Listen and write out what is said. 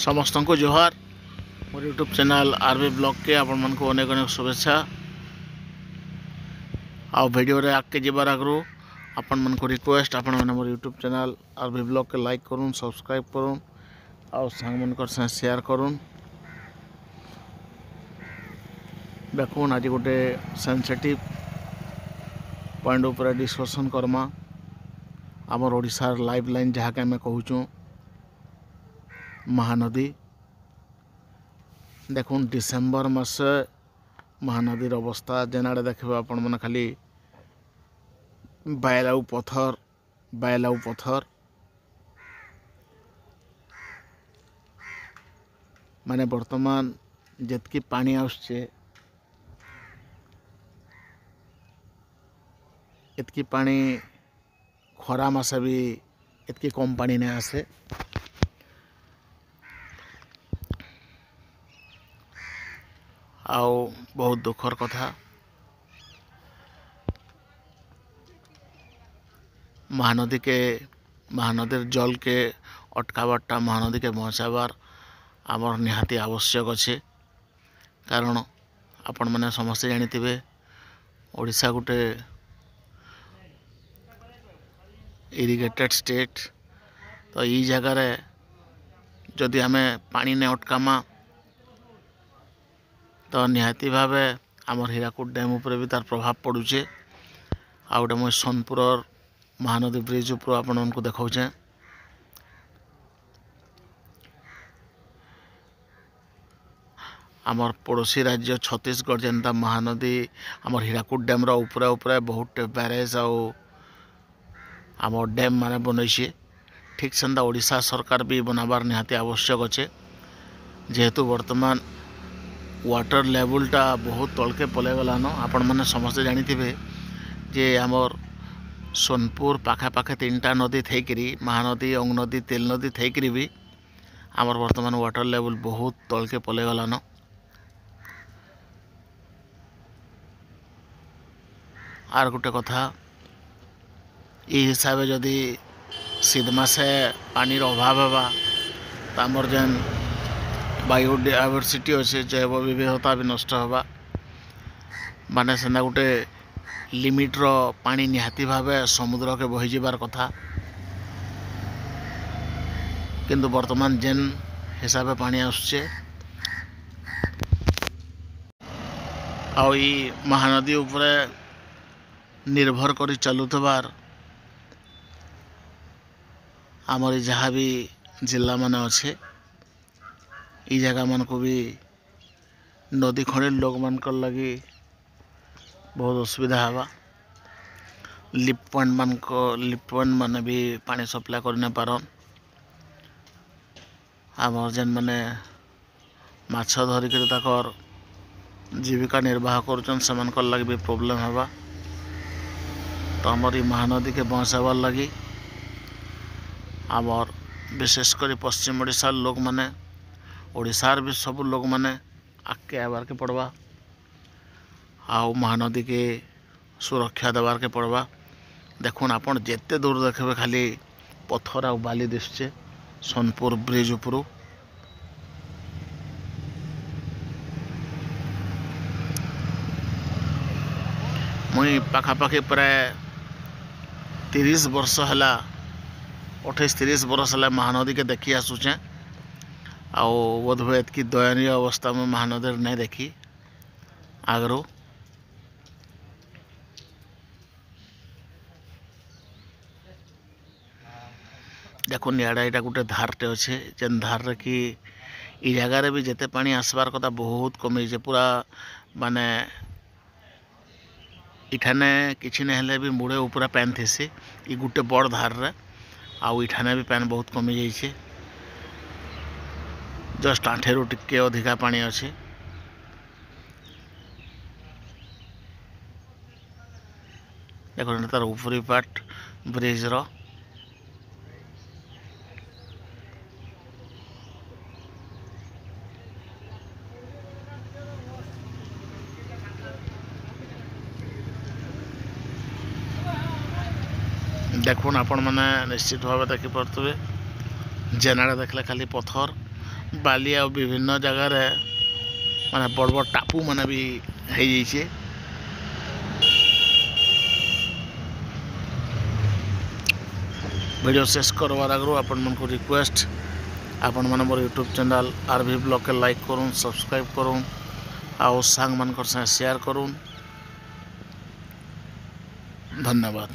समस्त को जोहार मोर यूट्यूब चैनल आरबी ब्लॉग के आपण मन को अनेक अनेक शुभेच्छा। आ वीडियो रे आगे जबार आगु आपण मन को रिक्वेस्ट आपण मैंने मोर यूट्यूब चैनल आरबी ब्लॉग के लाइक करूँ, सब्सक्राइब करूँ और सांग मन कर शेयर करूँ। देखुन आज गोटे सेंसिटिव पॉइंट उपर डिस्कशन करमा आमर ओडिशार लाइफ लाइन जहाँ के आम कहूँ महानदी। देखुन डिसेम्बर मास महानदीर अवस्था जेनाड़े देखा आपण मैंने खाली बायलाऊ पथर माने वर्तमान जितकी पानी आसुचे इतकी पानी खरा मासे भी इतकी कम पानी नहीं आसे। आओ बहुत दुखर कथा महानदीर जल के अटकावाटा महानदी के बचाबार आमर निहाती आवश्यक अच्छे। कारण आपण मैंने समस्ते जानी ओडिशा गोटे इरिगेटेड स्टेट तो ये जगार जदि आम पानी ने अटकामा तो निहाती भावे आमर हीराकुद डैम उपर भी तार प्रभाव पड़ुचे। आ गोटे मुझे सोनपुर महानदी ब्रिज उपर आपण को देखाऊे। आमर पड़ोसी राज्य छत्तीसगढ़ जेनता महानदी आमर हीराकुद डैम ऊपर ऊपर बहुत बैरेज आमर डैम माने बनईसे। ठीक सेंता ओडिशा सरकार भी बनाबार निहाती आवश्यक अच्छे। जेहेतु वर्तमान वाटर लेवलटा बहुत तलके पलै गलान। आपण मैंने समस्ते जानी जे आमर सोनपुर पाखापाखे 3टा नदी थी महानदी, अंग नदी, तेल नदी थी भी आमर वर्तमान वाटर लेवल बहुत तलके पलै गलान। आर गोटे कथा ये हिसाब जदि शीत मासे पानी अभाव होगा तो आमर जेन बायोडायवर्सिटी अच्छे जैव विविधता भी नष्ट होगा। माने सेना गोटे लिमिट्र पानी निहाती भावे समुद्र के बही जीवार कथा किंतु वर्तमान जेन हिसाब पानी आसुचे आ महानदी उपरे निर्भर करी चलुथबार आमर जहाँ भी जिला माने अच्छे ई जगह मन को भी नदी खंड लोक मान लगी बहुत असुविधा हवा। लिप पॉइंट माने भी पानी सप्लाई कर न पारन। आमर जेन माने माछ धरिक ताकर जीविका निर्वाह करुचन सेमान लगी भी प्रॉब्लम हवा। तो आमर ई महानदी के बचाबार लगी आमर विशेषकर पश्चिम ओडिशा लोक माने ओडिशार भी सब लोग माने आगे आबार के पड़वा आउ महानदी के सुरक्षा देवार के पड़वा। देखुन आपण जेते दूर देखे खाली पत्थर आ बाली दिशे सोनपुर ब्रिज उपरू। मुई पाखापाखि प्राय 30 वर्ष है 28-30 वर्ष है महानदी के देखी आसुचे। आओ बोधवे इतकी दयनीय अवस्था में महानदी नहीं देखी आगरो। देखो नियाड़ा यहाँ गोटे धारटे अच्छे जेन धार रे कि ई जगार भी जिते पानी आसबार कथा बहुत कमी पूरा माने इठाने किसी नहीं भी मुड़े ऊपर पैन थी ई गोटे बड़ धार रे आउ इठाने भी पैन बहुत कमी जाइए। जस्ट आठेरू टिके अधिका पानी अच्छे। देखो तार ऊपरी पार्ट ब्रिज रो देखुन आपण मैंने निश्चित भाव देखी पारे जेनाड़े देखले खाली पत्थर बाली आ विभिन्न जगार माने बड़ बड़ टापू माने भी हो जाइए। वीडियो शेष करवार आगु आपण मन को रिक्वेस्ट आपण मन मोर यूट्यूब चैनल आरवी ब्लॉग के लाइक करूँ, सब्सक्राइब करूँ, आओ सांग मन कर शेयर करूँ। धन्यवाद।